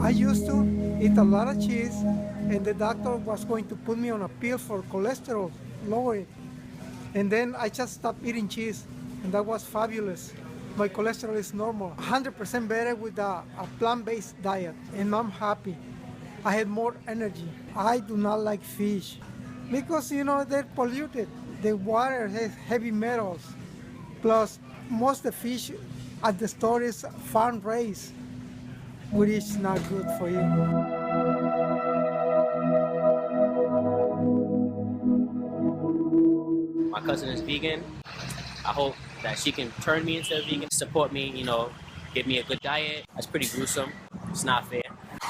I used to eat a lot of cheese, and the doctor was going to put me on a pill for cholesterol lowering. And then I just stopped eating cheese, and that was fabulous. My cholesterol is normal, 100% better with a plant-based diet, and I'm happy. I had more energy. I do not like fish because, they're polluted. The water has heavy metals. Plus, most of the fish at the store is farm raised, which is not good for you. My cousin is vegan. I hope that she can turn me into a vegan, support me, give me a good diet. That's pretty gruesome. It's not fair.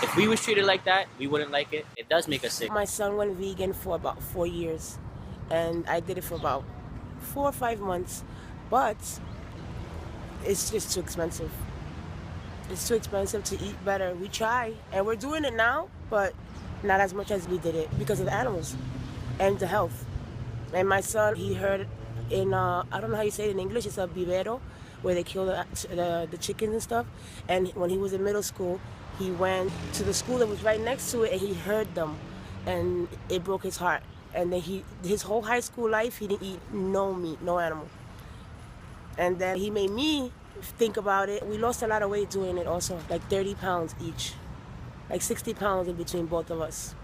If we was treated like that, we wouldn't like it. It does make us sick. My son went vegan for about 4 years, and I did it for about 4 or 5 months, but it's just too expensive. It's too expensive to eat better. We try, and we're doing it now, but not as much as we did it because of the animals and the health. And my son, he heard in, I don't know how you say it in English, it's a vivero, where they kill the chickens and stuff. And when he was in middle school, he went to the school that was right next to it, and he heard them, and it broke his heart. And then his whole high school life, he didn't eat no meat, no animal. And then he made me think about it. We lost a lot of weight doing it also, like 30 pounds each, like 60 pounds in between both of us.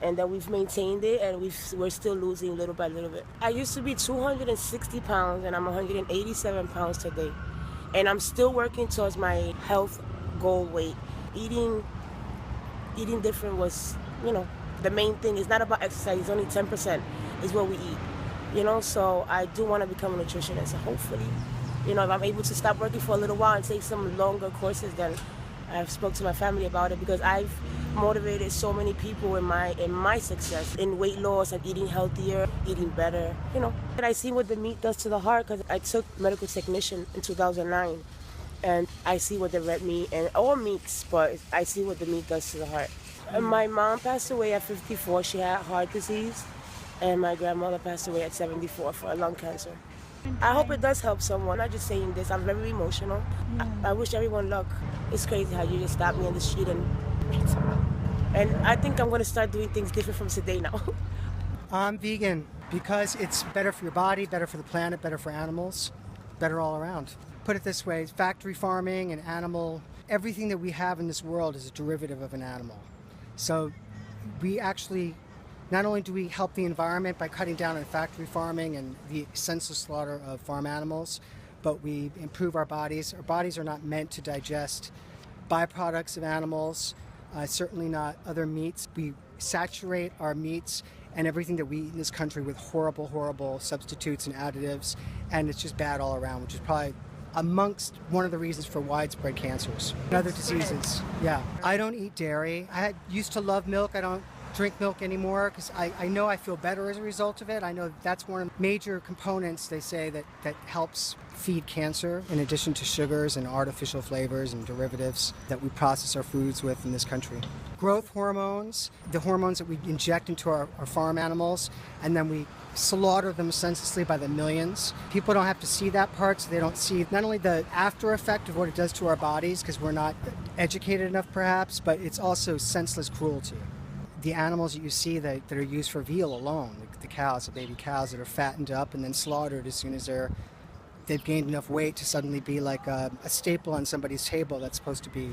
And then we've maintained it, and we're still losing little by little bit. I used to be 260 pounds, and I'm 187 pounds today. And I'm still working towards my health goal weight. Eating different was, the main thing. It's not about exercise. It's only 10% is what we eat. So I do want to become a nutritionist. So hopefully, if I'm able to stop working for a little while and take some longer courses, then I've spoke to my family about it, because I've motivated so many people in my success in weight loss and eating healthier, eating better, And I see what the meat does to the heart, because I took medical technician in 2009, and I see what the red meat and all meats, but I see what the meat does to the heart. And my mom passed away at 54. She had heart disease, and my grandmother passed away at 74 for lung cancer. I hope it does help someone. I'm just saying this. I'm very emotional. I wish everyone luck. It's crazy how you just stop me on the street and I think I'm going to start doing things different from today now. I'm vegan because it's better for your body, better for the planet, better for animals, better all around. Put it this way, factory farming and animal, everything that we have in this world is a derivative of an animal. So we actually, not only do we help the environment by cutting down on factory farming and the senseless slaughter of farm animals, but we improve our bodies. Our bodies are not meant to digest byproducts of animals, certainly not other meats. We saturate our meats and everything that we eat in this country with horrible, horrible substitutes and additives, and it's just bad all around, which is probably amongst one of the reasons for widespread cancers and other diseases. Yeah, I don't eat dairy. I used to love milk. I don't drink milk anymore because I know I feel better as a result of it. I know that's one of the major components, they say, that helps feed cancer, in addition to sugars and artificial flavors and derivatives that we process our foods with in this country. Growth hormones, the hormones that we inject into our farm animals, and then we slaughter them senselessly by the millions. People don't have to see that part, so they don't see not only the after effect of what it does to our bodies, because we're not educated enough perhaps, but it's also senseless cruelty. The animals that you see that are used for veal alone, the cows, the baby cows that are fattened up and then slaughtered as soon as they've gained enough weight to suddenly be like a staple on somebody's table that's supposed to be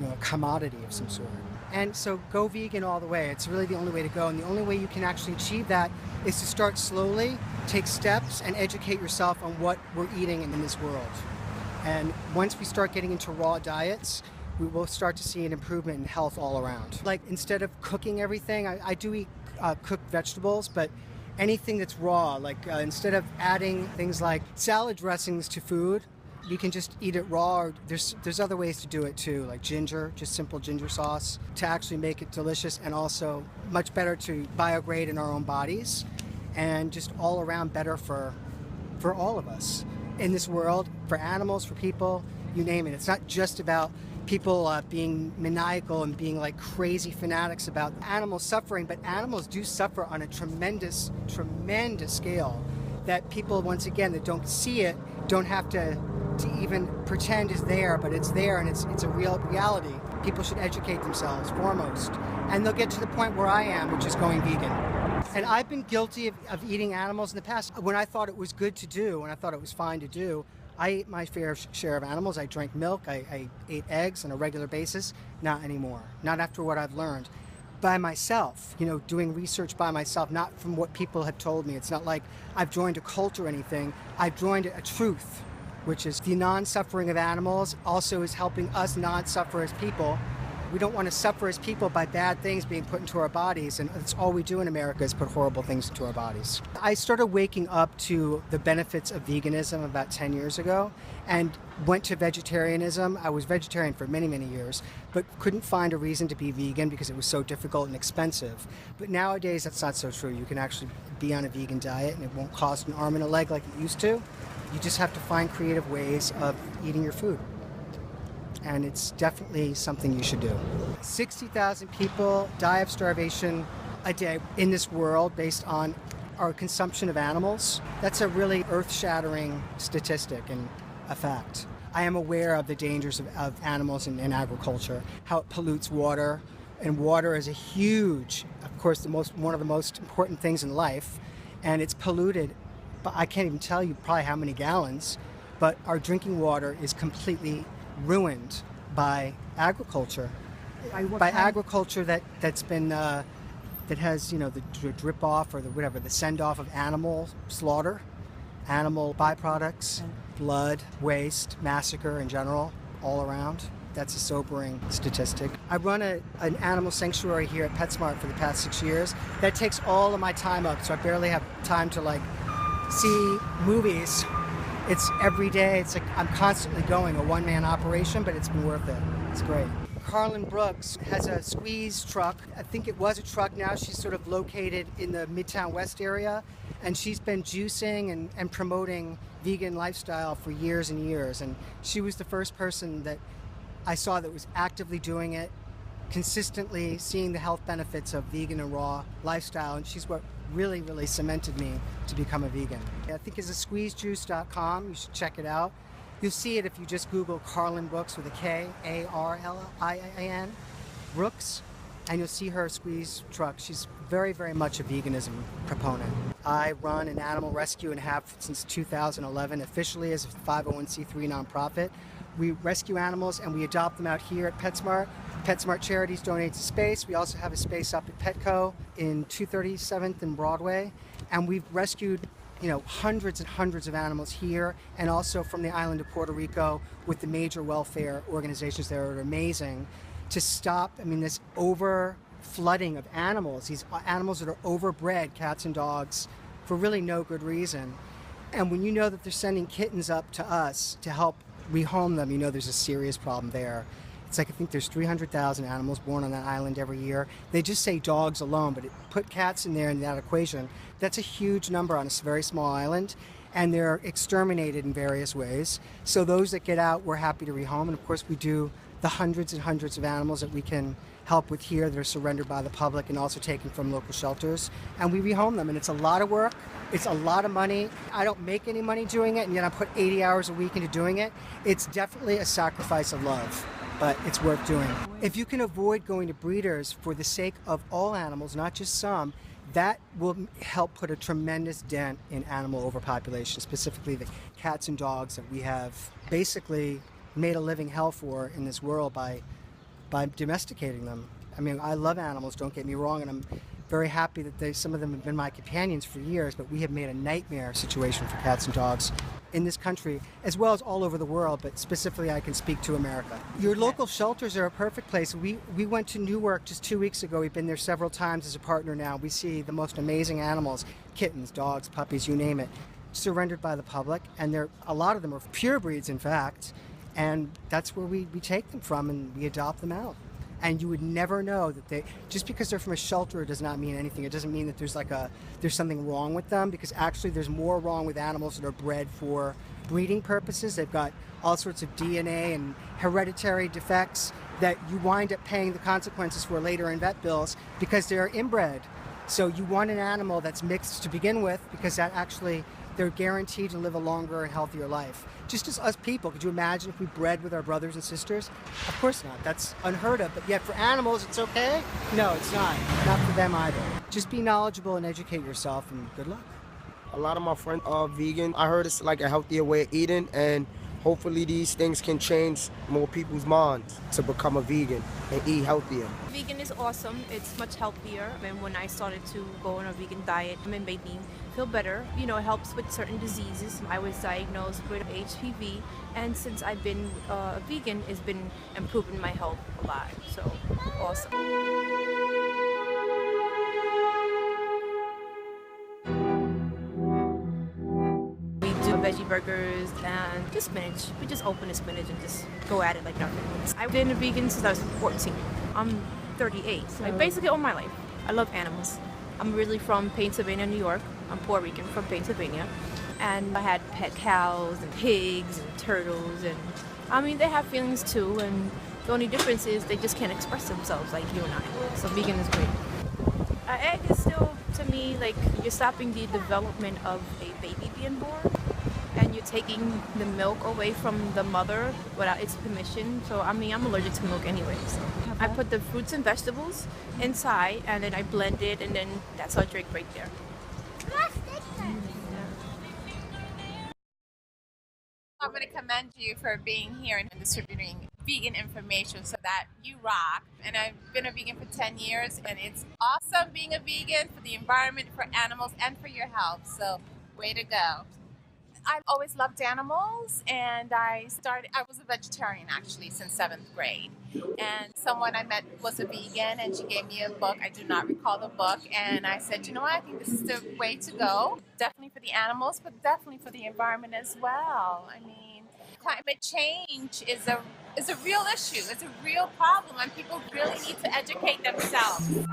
a commodity of some sort. And so go vegan all the way. It's really the only way to go. And the only way you can actually achieve that is to start slowly, take steps, and educate yourself on what we're eating in this world. And once we start getting into raw diets, we will start to see an improvement in health all around. Like, instead of cooking everything, I do eat cooked vegetables, but anything that's raw, like instead of adding things like salad dressings to food, you can just eat it raw, or there's other ways to do it too, like ginger, just simple ginger sauce, to actually make it delicious, and also much better to biodegrade in our own bodies, and just all around better for all of us in this world, for animals, for people, you name it. It's not just about people being maniacal and being like crazy fanatics about animals suffering, but animals do suffer on a tremendous, tremendous scale that people, once again, that don't see it, don't have to to even pretend is there, but it's there and it's a real reality. People should educate themselves foremost. And they'll get to the point where I am, which is going vegan. And I've been guilty of eating animals in the past. When I thought it was good to do, when I thought it was fine to do, I ate my fair share of animals. I drank milk, I ate eggs on a regular basis. Not anymore. Not after what I've learned. By myself, doing research by myself, not from what people have told me. It's not like I've joined a cult or anything. I've joined a truth, which is the non-suffering of animals also is helping us non-suffer as people. We don't want to suffer as people by bad things being put into our bodies, and that's all we do in America is put horrible things into our bodies. I started waking up to the benefits of veganism about 10 years ago and went to vegetarianism. I was vegetarian for many, many years, but couldn't find a reason to be vegan because it was so difficult and expensive. But nowadays, that's not so true. You can actually be on a vegan diet and it won't cost an arm and a leg like it used to. You just have to find creative ways of eating your food. And it's definitely something you should do. 60,000 people die of starvation a day in this world based on our consumption of animals. That's a really earth-shattering statistic and a fact. I am aware of the dangers of animals in agriculture, how it pollutes water, and water is a huge, of course, one of the most important things in life, and it's polluted, but I can't even tell you probably how many gallons, but our drinking water is completely ruined by agriculture. By agriculture that's been that has the drip off or the send off of animal slaughter, animal byproducts, blood, waste, massacre in general, all around. That's a sobering statistic. I run an animal sanctuary here at PetSmart for the past 6 years. That takes all of my time up, so I barely have time to see movies. It's every day. It's like I'm constantly going, a one-man operation, but it's been worth it. It's great. Carlin Brooks has a squeeze truck. I think it was a truck. Now she's sort of located in the Midtown West area, and she's been juicing and promoting vegan lifestyle for years and years. And she was the first person that I saw that was actively doing it, consistently seeing the health benefits of vegan and raw lifestyle, and she's what really, really cemented me to become a vegan. I think it's squeezejuice.com. You should check it out. You'll see it if you just Google Carlin Brooks with a K, A-R-L-I-N, Brooks, and you'll see her squeeze truck. She's very, very much a veganism proponent. I run an animal rescue and have since 2011, officially as a 501c3 nonprofit. We rescue animals and we adopt them out here at PetSmart. PetSmart Charities donates a space. We also have a space up at Petco in 237th and Broadway. And we've rescued, hundreds and hundreds of animals here and also from the island of Puerto Rico with the major welfare organizations that are amazing to stop, this over flooding of animals, these animals that are overbred, cats and dogs, for really no good reason. And when you know that they're sending kittens up to us to help rehome them, there's a serious problem there. It's like I think there's 300,000 animals born on that island every year. They just say dogs alone, but put cats in there in that equation. That's a huge number on a very small island, and they're exterminated in various ways. So those that get out, we're happy to rehome, and of course we do the hundreds and hundreds of animals that we can help with here that are surrendered by the public and also taken from local shelters, and we rehome them. And it's a lot of work. It's a lot of money. I don't make any money doing it, and yet I put 80 hours a week into doing it. It's definitely a sacrifice of love, but it's worth doing. If you can avoid going to breeders for the sake of all animals, not just some, that will help put a tremendous dent in animal overpopulation, specifically the cats and dogs that we have basically made a living hell for in this world by domesticating them. I love animals, don't get me wrong, and I'm very happy that some of them have been my companions for years, but we have made a nightmare situation for cats and dogs in this country, as well as all over the world, but specifically I can speak to America. Your local shelters are a perfect place. We went to Newark just 2 weeks ago. We've been there several times as a partner now. We see the most amazing animals, kittens, dogs, puppies, you name it, surrendered by the public, and a lot of them are pure breeds, in fact, and that's where we take them from and we adopt them out. And you would never know that just because they're from a shelter does not mean anything. It doesn't mean that there's something wrong with them, because actually there's more wrong with animals that are bred for breeding purposes. They've got all sorts of DNA and hereditary defects that you wind up paying the consequences for later in vet bills because they're inbred. So you want an animal that's mixed to begin with, because that actually they're guaranteed to live a longer and healthier life. Just as us people, could you imagine if we bred with our brothers and sisters? Of course not. That's unheard of. But yet for animals, it's okay? No, it's not. Not for them either. Just be knowledgeable and educate yourself, and good luck. A lot of my friends are vegan. I heard it's like a healthier way of eating, and hopefully these things can change more people's minds to become a vegan and eat healthier. Vegan is awesome. It's much healthier. And when I started to go on a vegan diet, it made me feel better. You know, it helps with certain diseases. I was diagnosed with HPV, and since I've been a vegan, it's been improving my health a lot. So, awesome. Veggie burgers and just spinach. We just open the spinach and just go at it like nothing. I've been a vegan since I was 14. I'm 38, so I basically own my life. I love animals. I'm originally from Pennsylvania, New York. I'm Puerto Rican from Pennsylvania. And I had pet cows and pigs and turtles, and I mean, they have feelings too, and the only difference is they just can't express themselves like you and I. So vegan is great. An egg is still, to me, like you're stopping the development of a baby being born. And you're taking the milk away from the mother without its permission. So, I mean, I'm allergic to milk anyway. So I put the fruits and vegetables inside, and then I blend it, and then that's our drink right there. I'm going to commend you for being here and distributing vegan information so that you rock. And I've been a vegan for 10 years, and it's awesome being a vegan for the environment, for animals, and for your health. So, way to go. I've always loved animals, and I was a vegetarian actually since 7th grade. And someone I met was a vegan, and she gave me a book. I do not recall the book. And I said, you know what, I think this is the way to go. Definitely for the animals, but definitely for the environment as well. I mean, climate change is a real issue. It's a real problem, and people really need to educate themselves.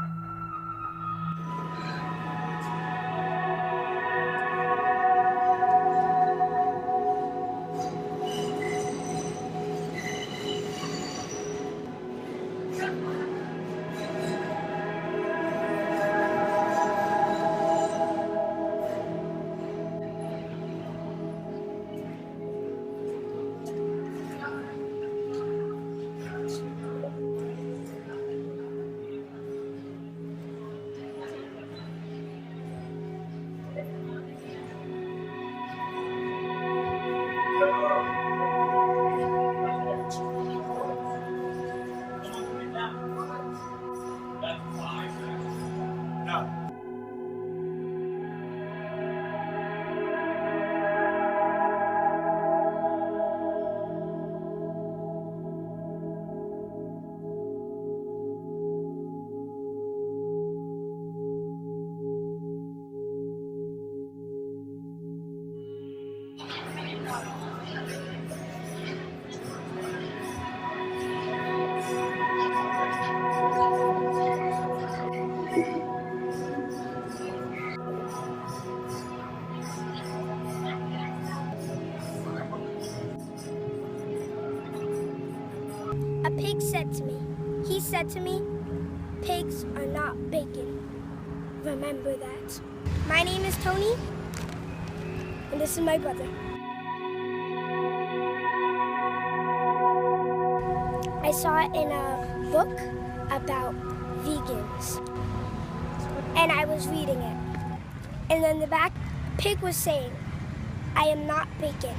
A pig said to me, pigs are not bacon. Remember that. My name is Tony, and this is my brother. I saw it in a book about vegans, and I was reading it. And then the back, pig was saying, I am not bacon.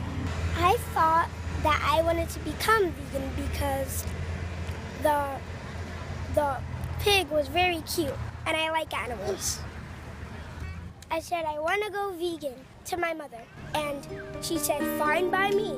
I thought that I wanted to become vegan because the pig was very cute, and I like animals. I said, I want to go vegan to my mother, and she said, fine by me.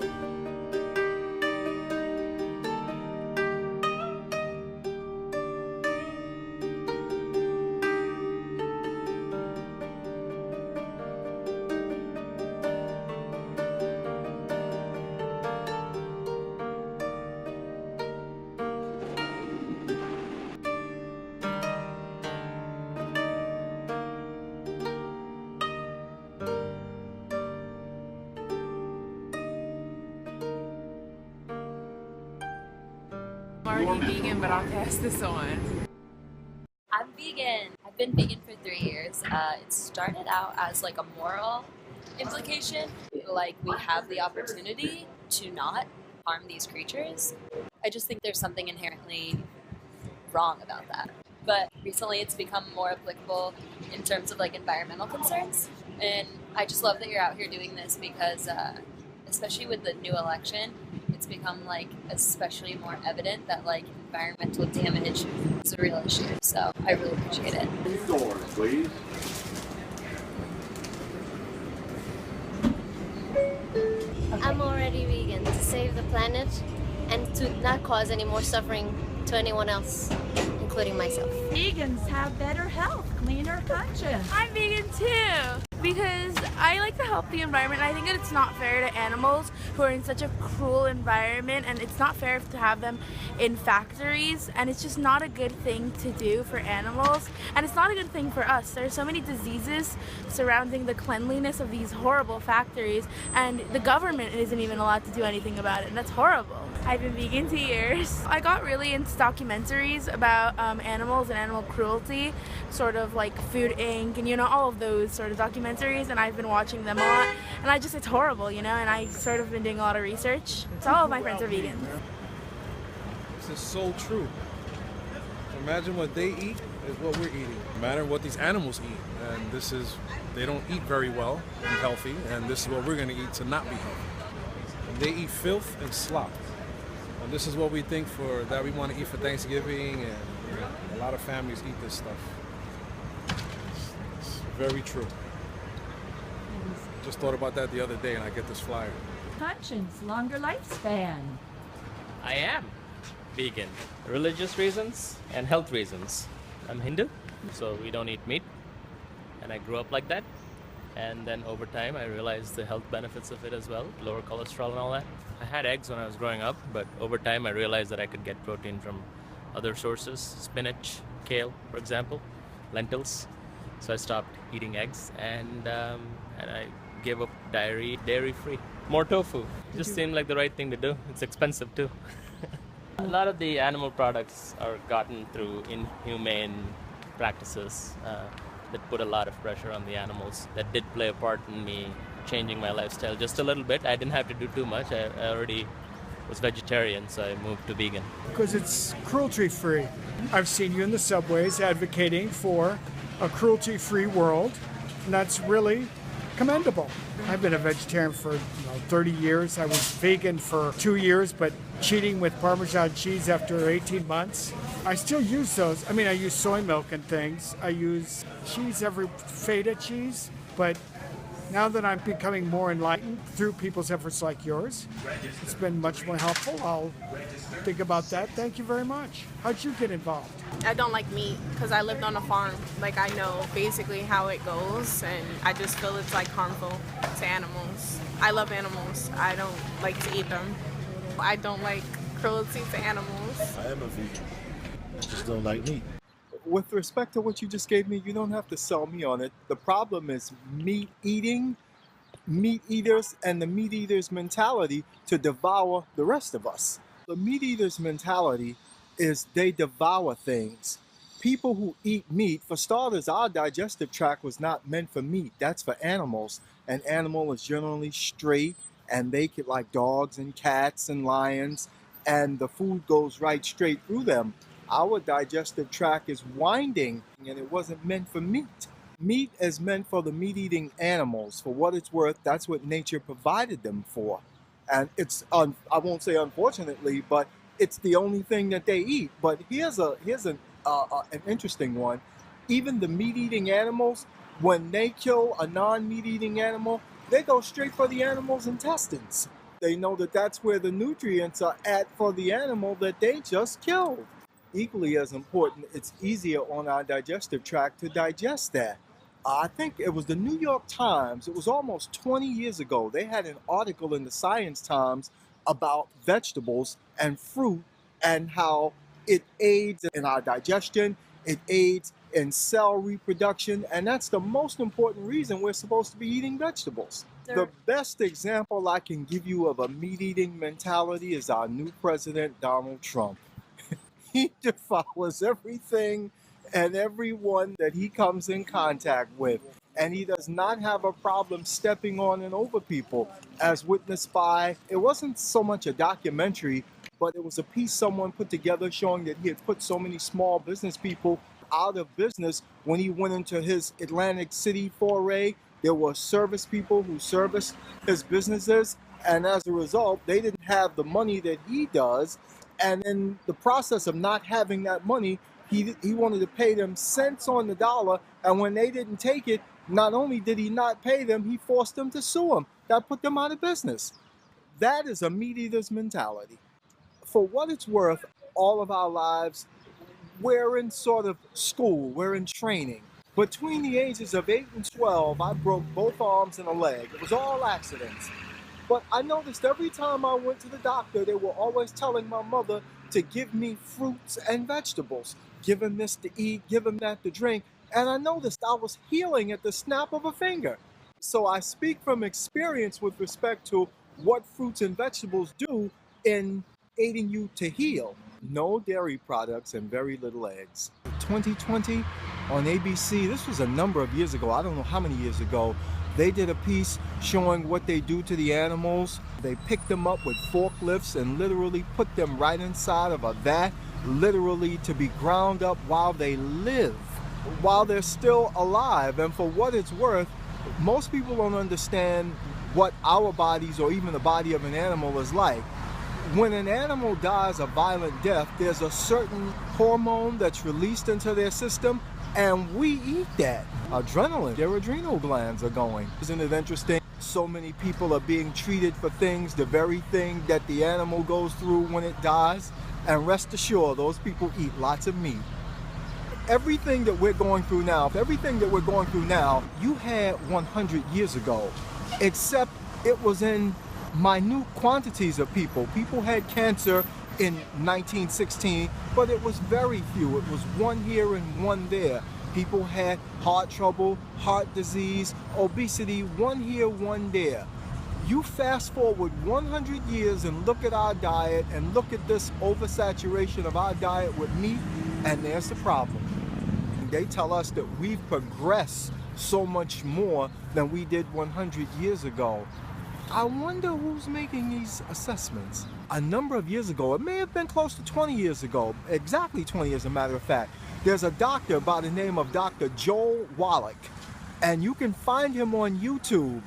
I'm already vegan, but I'll pass this on. I'm vegan. I've been vegan for 3 years. It started out as like a moral implication. Like, we have the opportunity to not harm these creatures. I just think there's something inherently wrong about that. But recently it's become more applicable in terms of like environmental concerns. And I just love that you're out here doing this because, especially with the new election, it's become like especially more evident that like environmental damage is a real issue. So I really appreciate it. Doors, please. I'm already vegan to save the planet and to not cause any more suffering to anyone else, including myself. Vegans have better health, cleaner conscience. I'm vegan too because I like to help the environment. I think that it's not fair to animals who are in such a cruel environment, and it's not fair to have them in factories, and it's just not a good thing to do for animals, and it's not a good thing for us. There are so many diseases surrounding the cleanliness of these horrible factories, and the government isn't even allowed to do anything about it, and that's horrible. I've been vegan 2 years. I got really into documentaries about animals and animal cruelty, sort of like Food Inc. and all of those sort of documentaries, and I've been watching them a lot, and it's horrible, and I sort of been doing a lot of research. So all of my friends are vegan. This is so true. Imagine what they eat is what we're eating. Imagine what these animals eat, and they don't eat very well and healthy, and this is what we're gonna eat to not be healthy. And they eat filth and slop. And this is what we think that we want to eat for Thanksgiving, and a lot of families eat this stuff. It's very true. Just thought about that the other day, and I get this flyer. Conscience, longer lifespan. I am vegan. Religious reasons and health reasons. I'm Hindu, so we don't eat meat. And I grew up like that. And then over time, I realized the health benefits of it as well, lower cholesterol and all that. I had eggs when I was growing up, but over time, I realized that I could get protein from other sources, spinach, kale, for example, lentils. So I stopped eating eggs, and I gave up dairy-free. More tofu. Just seemed like the right thing to do. It's expensive too. A lot of the animal products are gotten through inhumane practices that put a lot of pressure on the animals. That did play a part in me changing my lifestyle just a little bit. I didn't have to do too much. I already was vegetarian, so I moved to vegan. Because it's cruelty-free. I've seen you in the subways advocating for a cruelty-free world, and that's really commendable. I've been a vegetarian for 30 years. I was vegan for 2 years, but cheating with Parmesan cheese after 18 months. I still use those. I mean, I use soy milk and things. I use cheese, every feta cheese, but now that I'm becoming more enlightened through people's efforts like yours, it's been much more helpful. I'll think about that. Thank you very much. How'd you get involved? I don't like meat because I lived on a farm. Like, I know basically how it goes, and I just feel it's like harmful to animals. I love animals. I don't like to eat them. I don't like cruelty to animals. I am a vegan. I just don't like meat. With respect to what you just gave me, you don't have to sell me on it. The problem is meat eaters, and the meat eaters' mentality to devour the rest of us. The meat eaters' mentality is they devour things. People who eat meat, for starters, our digestive tract was not meant for meat. That's for animals. An animal is generally straight, and they could, like dogs and cats and lions, and the food goes right straight through them. Our digestive tract is winding, and it wasn't meant for meat. Meat is meant for the meat-eating animals. For what it's worth, that's what nature provided them for. And it's, I won't say unfortunately, but it's the only thing that they eat. But here's an interesting one. Even the meat-eating animals, when they kill a non-meat-eating animal, they go straight for the animal's intestines. They know that that's where the nutrients are at for the animal that they just killed. Equally as important, it's easier on our digestive tract to digest that. I think it was the New York Times, it was almost 20 years ago, they had an article in the Science Times about vegetables and fruit and how it aids in our digestion, it aids in cell reproduction, and that's the most important reason we're supposed to be eating vegetables. The best example I can give you of a meat-eating mentality is our new president, Donald Trump. He devours everything and everyone that he comes in contact with. and he does not have a problem stepping on and over people, as witnessed by, it wasn't so much a documentary, but it was a piece someone put together showing that he had put so many small business people out of business when he went into his Atlantic City foray. There were service people who serviced his businesses, and as a result, they didn't have the money that he does. And in the process of not having that money, he wanted to pay them cents on the dollar, and when they didn't take it, not only did he not pay them, he forced them to sue him. That put them out of business. That is a meat eater's mentality. For what it's worth, all of our lives, we're in sort of school, we're in training. Between the ages of 8 and 12, I broke both arms and a leg. It was all accidents. But I noticed every time I went to the doctor, they were always telling my mother to give me fruits and vegetables. Give him this to eat, give him that to drink. And I noticed I was healing at the snap of a finger. So I speak from experience with respect to what fruits and vegetables do in aiding you to heal. No dairy products and very little eggs. 2020 on ABC, this was a number of years ago, I don't know how many years ago, they did a piece showing what they do to the animals. They pick them up with forklifts and literally put them right inside of a vat, literally to be ground up while they live, while they're still alive. And for what it's worth, most people don't understand what our bodies or even the body of an animal is like. When an animal dies a violent death, there's a certain hormone that's released into their system, and we eat that. Adrenaline, their adrenal glands are going. Isn't it interesting? So many people are being treated for things, the very thing that the animal goes through when it dies. And rest assured, those people eat lots of meat. Everything that we're going through now, you had 100 years ago, except it was in minute quantities of people. People had cancer in 1916, but it was very few. It was one here and one there. People had heart trouble, heart disease, obesity, one here, one there. You fast forward 100 years and look at our diet and look at this oversaturation of our diet with meat, and there's the problem. They tell us that we've progressed so much more than we did 100 years ago. I wonder who's making these assessments. A number of years ago, it may have been close to 20 years ago, exactly 20 as a matter of fact, there's a doctor by the name of Dr. Joel Wallach, and you can find him on YouTube.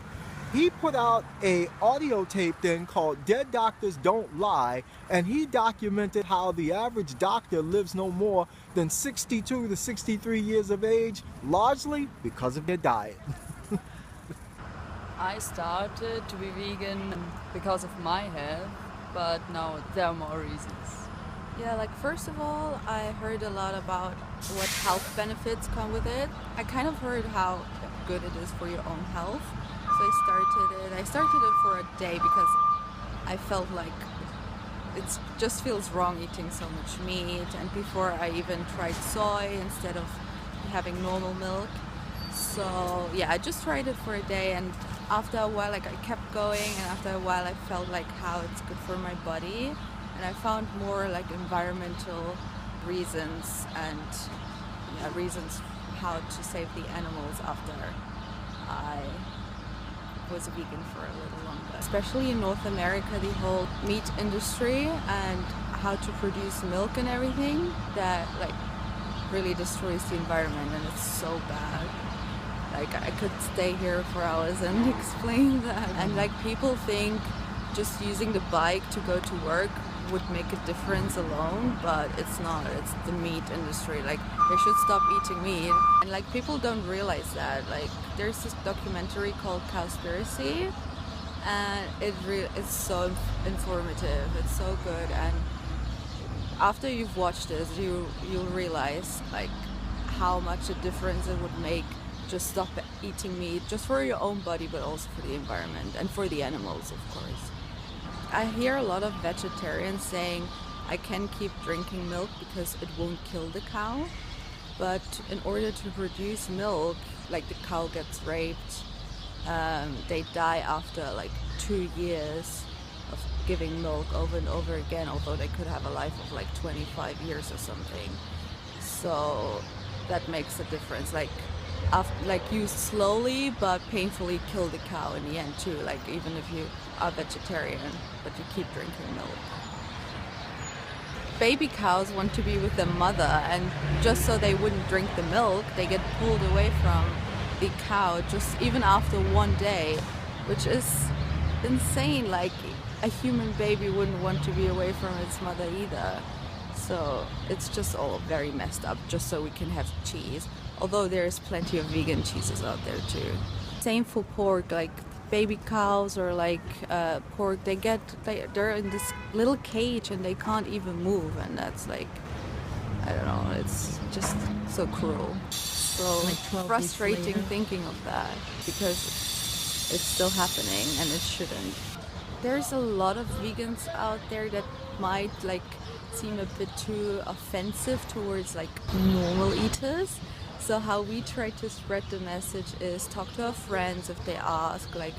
He put out a audio tape then called Dead Doctors Don't Lie, and he documented how the average doctor lives no more than 62 to 63 years of age, largely because of their diet. I started to be vegan because of my health, but now there are more reasons. Yeah, like first of all, I heard a lot about what health benefits come with it. I kind of heard how good it is for your own health. So I started it for a day because I felt like it just feels wrong eating so much meat, and before I even tried soy instead of having normal milk. So yeah, I just tried it for a day, and after a while, like I kept going, and after a while I felt like how it's good for my body, and I found more like environmental reasons and reasons how to save the animals after I was a vegan for a little longer. Especially in North America, the whole meat industry and how to produce milk and everything, that like really destroys the environment, and it's so bad. Like I could stay here for hours and explain that. And like people think just using the bike to go to work would make a difference alone, but it's not. It's the meat industry. Like they should stop eating meat. And like people don't realize that. Like there's this documentary called Cowspiracy, and it's so informative. It's so good. And after you've watched this, you'll realize like how much a difference it would make. Just stop eating meat, just for your own body, but also for the environment and for the animals, of course. I hear a lot of vegetarians saying, I can keep drinking milk because it won't kill the cow. But in order to produce milk, like the cow gets raped, they die after like 2 years of giving milk over and over again, although they could have a life of like 25 years or something. So that makes a difference. Like like you slowly but painfully kill the cow in the end too, like even if you are vegetarian, but you keep drinking milk. Baby cows want to be with their mother, and just so they wouldn't drink the milk, they get pulled away from the cow just even after one day, which is insane. Like a human baby wouldn't want to be away from its mother either. So it's just all very messed up just so we can have cheese. Although there's plenty of vegan cheeses out there too. Same for pork, like baby cows or like pork, they're in this little cage and they can't even move, and that's like, I don't know, it's just so cruel. So Like frustrating thinking of that, because it's still happening and it shouldn't. There's a lot of vegans out there that might like seem a bit too offensive towards like normal eaters. So how we try to spread the message is talk to our friends if they ask. Like,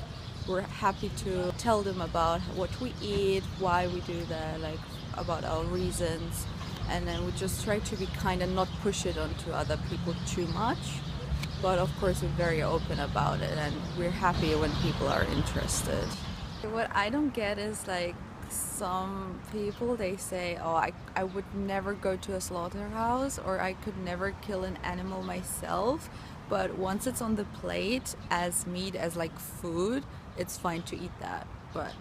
we're happy to tell them about what we eat, why we do that, like about our reasons. And then we just try to be kind and not push it onto other people too much. But of course we're very open about it, and we're happy when people are interested. What I don't get is like some people, they say, oh, I would never go to a slaughterhouse, or I could never kill an animal myself, but once it's on the plate as meat, as like food, it's fine to eat that. But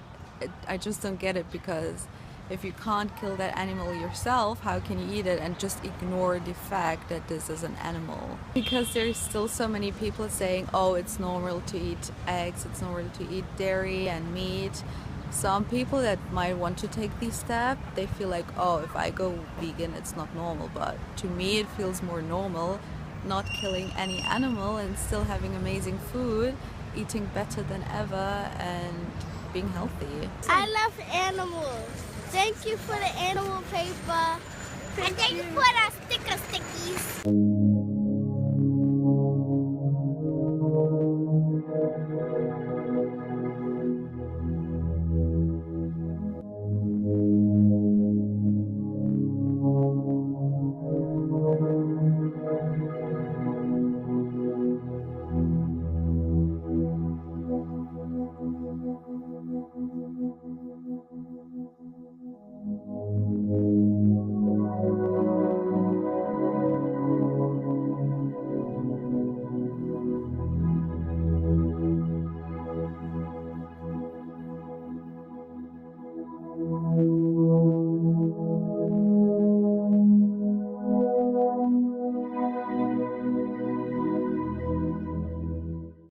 I just don't get it, because if you can't kill that animal yourself, how can you eat it and just ignore the fact that this is an animal? Because there's still so many people saying, oh, it's normal to eat eggs, it's normal to eat dairy and meat. Some people that might want to take these steps, they feel like, oh, if I go vegan, it's not normal. But to me, it feels more normal, not killing any animal and still having amazing food, eating better than ever, and being healthy. I love animals. Thank you for the animal paper. And thank you for the sticker stickies.